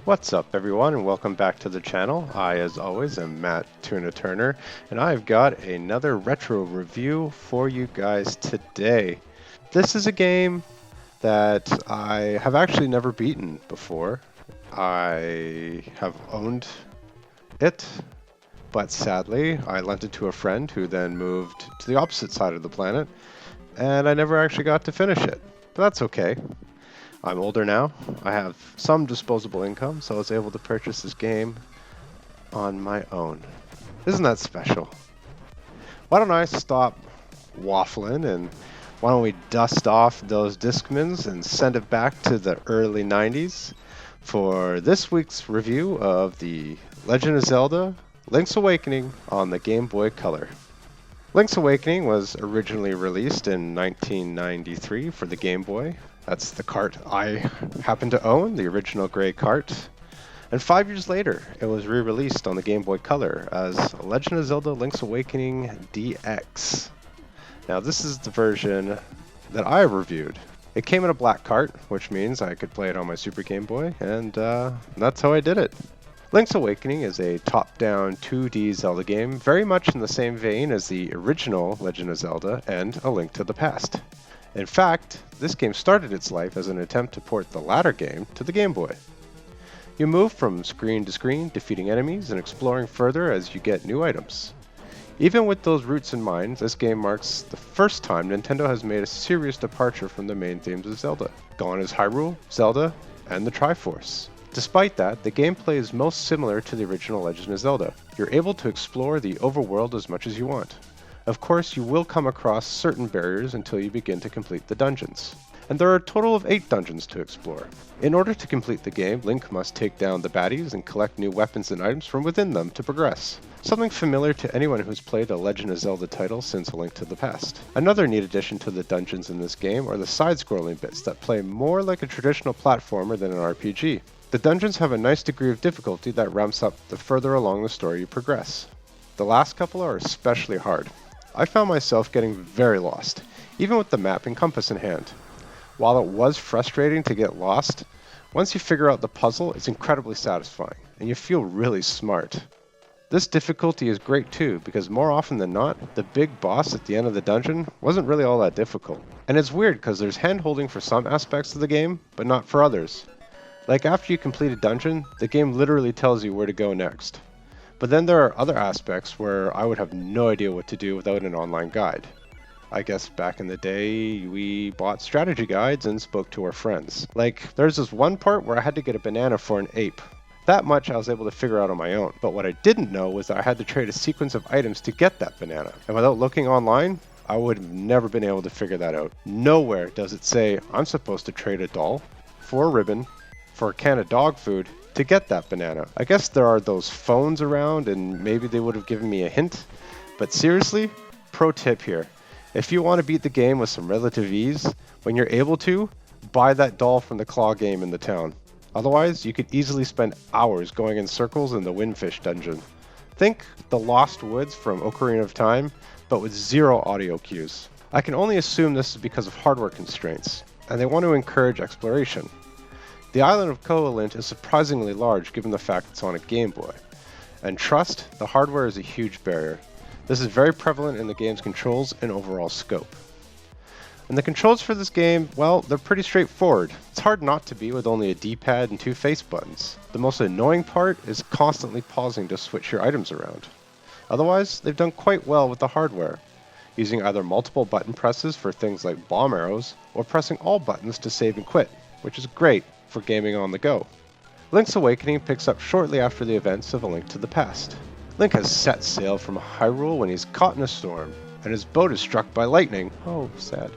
What's up everyone and welcome back to the channel. I, as always, am Matt Tuna Turner and I've got another retro review for you guys today. This is a game that I have actually never beaten before. I have owned it, but sadly I lent it to a friend who then moved to the opposite side of the planet and I never actually got to finish it. But that's okay. I'm older now, I have some disposable income, so I was able to purchase this game on my own. Isn't that special? Why don't I stop waffling and why don't we dust off those Discmans and send it back to the early 90s for this week's review of the Legend of Zelda Link's Awakening on the Game Boy Color. Link's Awakening was originally released in 1993 for the Game Boy. That's the cart I happen to own, the original gray cart. And 5 years later, it was re-released on the Game Boy Color as Legend of Zelda Link's Awakening DX. Now this is the version that I reviewed. It came in a black cart, which means I could play it on my Super Game Boy, and that's how I did it. Link's Awakening is a top-down 2D Zelda game, very much in the same vein as the original Legend of Zelda and A Link to the Past. In fact, this game started its life as an attempt to port the latter game to the Game Boy. You move from screen to screen, defeating enemies and exploring further as you get new items. Even with those roots in mind, this game marks the first time Nintendo has made a serious departure from the main themes of Zelda. Gone is Hyrule, Zelda, and the Triforce. Despite that, the gameplay is most similar to the original Legend of Zelda. You're able to explore the overworld as much as you want. Of course, you will come across certain barriers until you begin to complete the dungeons. And there are a total of 8 dungeons to explore. In order to complete the game, Link must take down the baddies and collect new weapons and items from within them to progress. Something familiar to anyone who's played a Legend of Zelda title since A Link to the Past. Another neat addition to the dungeons in this game are the side-scrolling bits that play more like a traditional platformer than an RPG. The dungeons have a nice degree of difficulty that ramps up the further along the story you progress. The last couple are especially hard. I found myself getting very lost, even with the map and compass in hand. While it was frustrating to get lost, once you figure out the puzzle, it's incredibly satisfying, and you feel really smart. This difficulty is great too, because more often than not, the big boss at the end of the dungeon wasn't really all that difficult. And it's weird because there's hand-holding for some aspects of the game, but not for others. Like after you complete a dungeon, the game literally tells you where to go next. But then there are other aspects where I would have no idea what to do without an online guide. I guess back in the day, we bought strategy guides and spoke to our friends. Like, there's this one part where I had to get a banana for an ape. That much I was able to figure out on my own. But what I didn't know was that I had to trade a sequence of items to get that banana. And without looking online, I would have never been able to figure that out. Nowhere does it say I'm supposed to trade a doll for a ribbon, for a can of dog food, to get that banana. I guess there are those phones around and maybe they would have given me a hint. But seriously, pro tip here. If you want to beat the game with some relative ease, when you're able to, buy that doll from the claw game in the town. Otherwise, you could easily spend hours going in circles in the Windfish dungeon. Think the Lost Woods from Ocarina of Time, but with zero audio cues. I can only assume this is because of hardware constraints, and they want to encourage exploration. The island of Koholint is surprisingly large given the fact it's on a Game Boy. And trust, the hardware is a huge barrier. This is very prevalent in the game's controls and overall scope. And the controls for this game, well, they're pretty straightforward. It's hard not to be with only a D-pad and 2 face buttons. The most annoying part is constantly pausing to switch your items around. Otherwise, they've done quite well with the hardware, using either multiple button presses for things like bomb arrows, or pressing all buttons to save and quit, which is great for gaming on the go. Link's Awakening picks up shortly after the events of A Link to the Past. Link has set sail from Hyrule when he's caught in a storm, and his boat is struck by lightning. Oh, sad.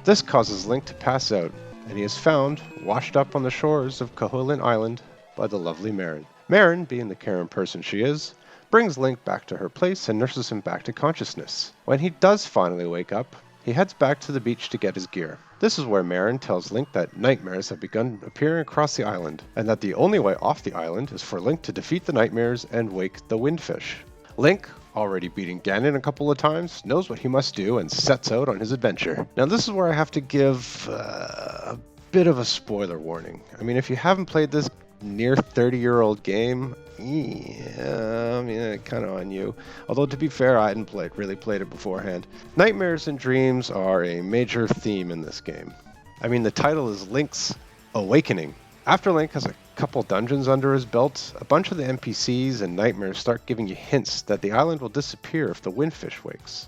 This causes Link to pass out, and he is found, washed up on the shores of Koholint Island by the lovely Marin. Marin, being the caring person she is, brings Link back to her place and nurses him back to consciousness. When he does finally wake up, he heads back to the beach to get his gear. This is where Marin tells Link that nightmares have begun appearing across the island, and that the only way off the island is for Link to defeat the nightmares and wake the Windfish. Link, already beating Ganon a couple of times, knows what he must do and sets out on his adventure. Now this is where I have to give a bit of a spoiler warning. I mean, if you haven't played this near 30-year-old game, yeah, I mean, kind of on you. Although, to be fair, I hadn't really played it beforehand. Nightmares and dreams are a major theme in this game. I mean, the title is Link's Awakening. After Link has a couple dungeons under his belt, a bunch of the NPCs and nightmares start giving you hints that the island will disappear if the windfish wakes.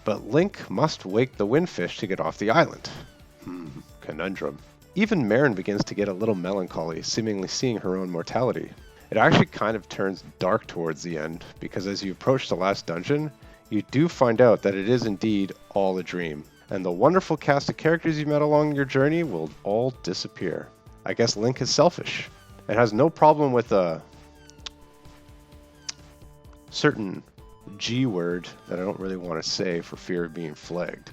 But Link must wake the windfish to get off the island. Conundrum. Even Marin begins to get a little melancholy, seemingly seeing her own mortality. It actually kind of turns dark towards the end, because as you approach the last dungeon, you do find out that it is indeed all a dream, and the wonderful cast of characters you met along your journey will all disappear. I guess Link is selfish, and has no problem with a certain G word that I don't really want to say for fear of being flagged.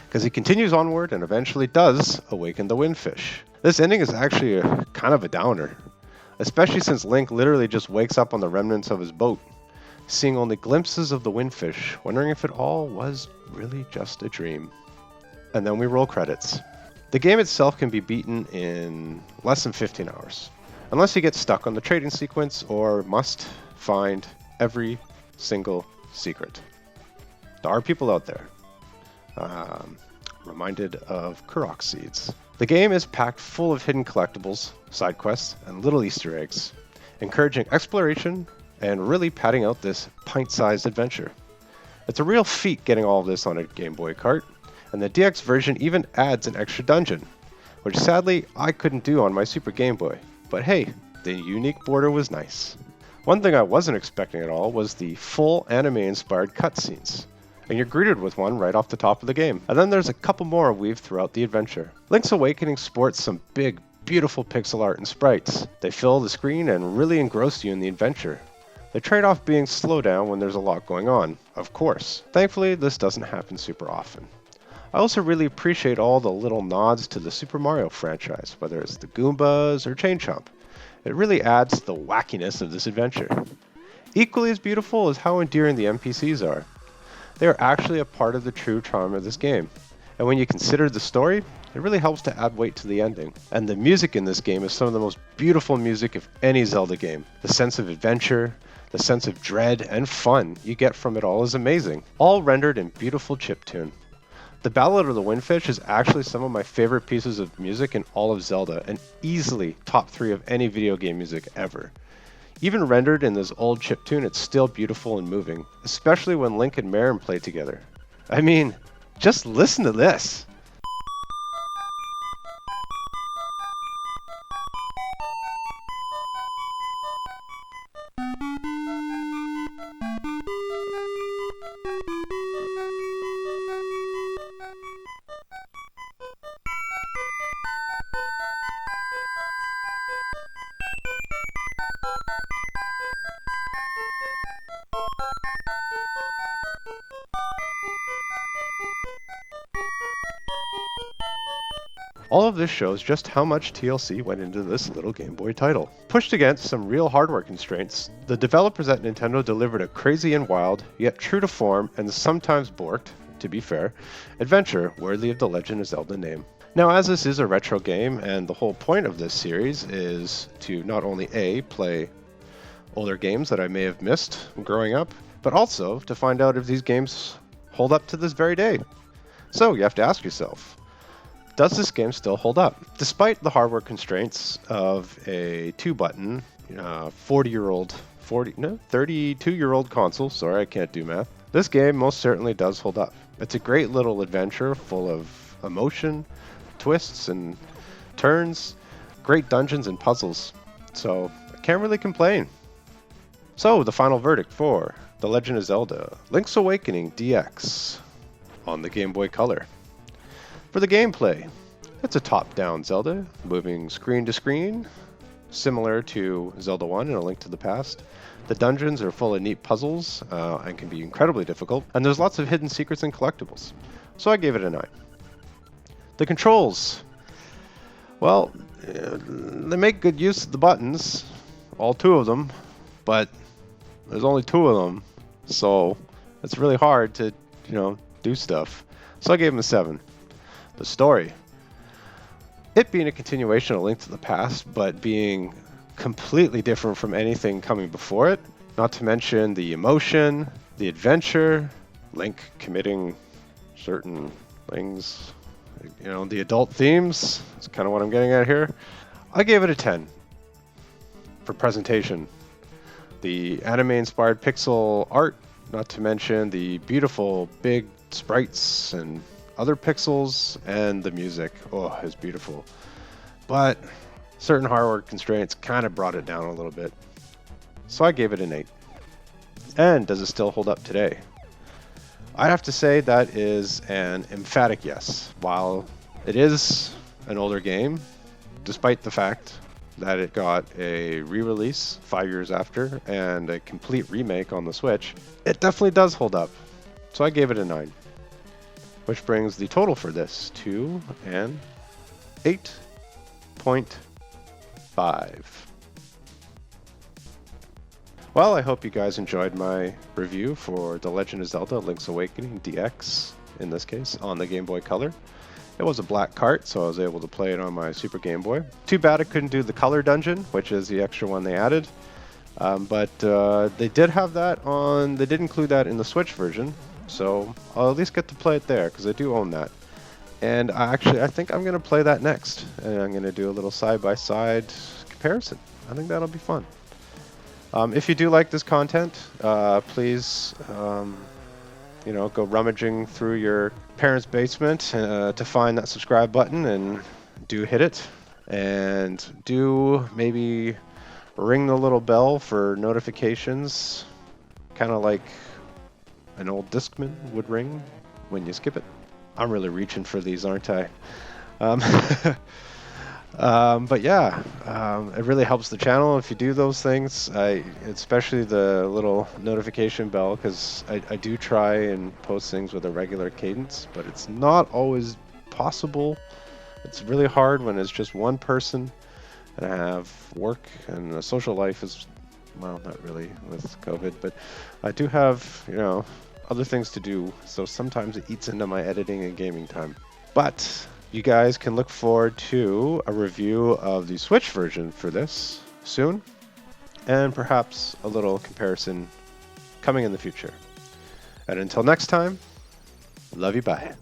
Because he continues onward and eventually does awaken the windfish. This ending is actually kind of a downer, especially since Link literally just wakes up on the remnants of his boat, seeing only glimpses of the windfish, wondering if it all was really just a dream. And then we roll credits. The game itself can be beaten in less than 15 hours, unless you get stuck on the trading sequence or must find every single secret. There are people out there. Reminded of Kurok seeds. The game is packed full of hidden collectibles, side quests, and little Easter eggs, encouraging exploration and really padding out this pint-sized adventure. It's a real feat getting all of this on a Game Boy cart, and the DX version even adds an extra dungeon, which sadly I couldn't do on my Super Game Boy. But hey, the unique border was nice. One thing I wasn't expecting at all was the full anime-inspired cutscenes, and you're greeted with one right off the top of the game. And then there's a couple more weaved throughout the adventure. Link's Awakening sports some big, beautiful pixel art and sprites. They fill the screen and really engross you in the adventure. The trade-off being slow down when there's a lot going on, of course. Thankfully, this doesn't happen super often. I also really appreciate all the little nods to the Super Mario franchise, whether it's the Goombas or Chain Chomp. It really adds to the wackiness of this adventure. Equally as beautiful is how endearing the NPCs are. They are actually a part of the true charm of this game. And when you consider the story, it really helps to add weight to the ending. And the music in this game is some of the most beautiful music of any Zelda game. The sense of adventure, the sense of dread and fun you get from it all is amazing, all rendered in beautiful chiptune. The Ballad of the Windfish is actually some of my favorite pieces of music in all of Zelda, and easily top 3 of any video game music ever. Even rendered in this old chiptune, it's still beautiful and moving, especially when Link and Marin play together. I mean, just listen to this! All of this shows just how much TLC went into this little Game Boy title. Pushed against some real hardware constraints, the developers at Nintendo delivered a crazy and wild, yet true to form and sometimes borked, to be fair, adventure worthy of the Legend of Zelda name. Now, as this is a retro game, and the whole point of this series is to not only A, play older games that I may have missed growing up, but also to find out if these games hold up to this very day. So you have to ask yourself, does this game still hold up? Despite the hardware constraints of a 2-button, 32-year-old console, sorry, I can't do math, this game most certainly does hold up. It's a great little adventure full of emotion, twists and turns, great dungeons and puzzles, so I can't really complain. So, the final verdict for The Legend of Zelda Link's Awakening DX on the Game Boy Color. For the gameplay, it's a top-down Zelda, moving screen to screen, similar to Zelda 1 and A Link to the Past. The dungeons are full of neat puzzles and can be incredibly difficult, and there's lots of hidden secrets and collectibles. So I gave it a 9. The controls, well, they make good use of the buttons, all 2 of them, but there's only 2 of them, so it's really hard to, do stuff. So I gave them a 7. The story. It being a continuation of A Link to the Past, but being completely different from anything coming before it. Not to mention the emotion, the adventure, Link committing certain things, the adult themes. That's kind of what I'm getting at here. I gave it a 10 for presentation. The anime-inspired pixel art, not to mention the beautiful big sprites and other pixels, and the music. Oh, it's beautiful. But certain hardware constraints kind of brought it down a little bit. So I gave it an 8. And does it still hold up today? I'd have to say that is an emphatic yes. While it is an older game, despite the fact that it got a re-release 5 years after and a complete remake on the Switch, it definitely does hold up. So I gave it a 9. Which brings the total for this to an 8.5. Well, I hope you guys enjoyed my review for The Legend of Zelda Link's Awakening DX, in this case, on the Game Boy Color. It was a black cart, so I was able to play it on my Super Game Boy. Too bad I couldn't do the color dungeon, which is the extra one they added. But they did have that on, they did include that in the Switch version, so I'll at least get to play it there, because I do own that. And I think I'm going to play that next, and I'm going to do a little side-by-side comparison. I think that'll be fun. If you do like this content, please, go rummaging through your parents' basement to find that subscribe button, and do hit it. And do maybe ring the little bell for notifications, kind of like an old Discman would ring when you skip it. I'm really reaching for these, aren't I? But yeah, it really helps the channel if you do those things, especially the little notification bell, because I do try and post things with a regular cadence, but it's not always possible. It's really hard when it's just one person, and I have work and a social life is, well, not really with COVID, but I do have, other things to do, so sometimes it eats into my editing and gaming time. But you guys can look forward to a review of the Switch version for this soon, and perhaps a little comparison coming in the future. And until next time, love you, bye.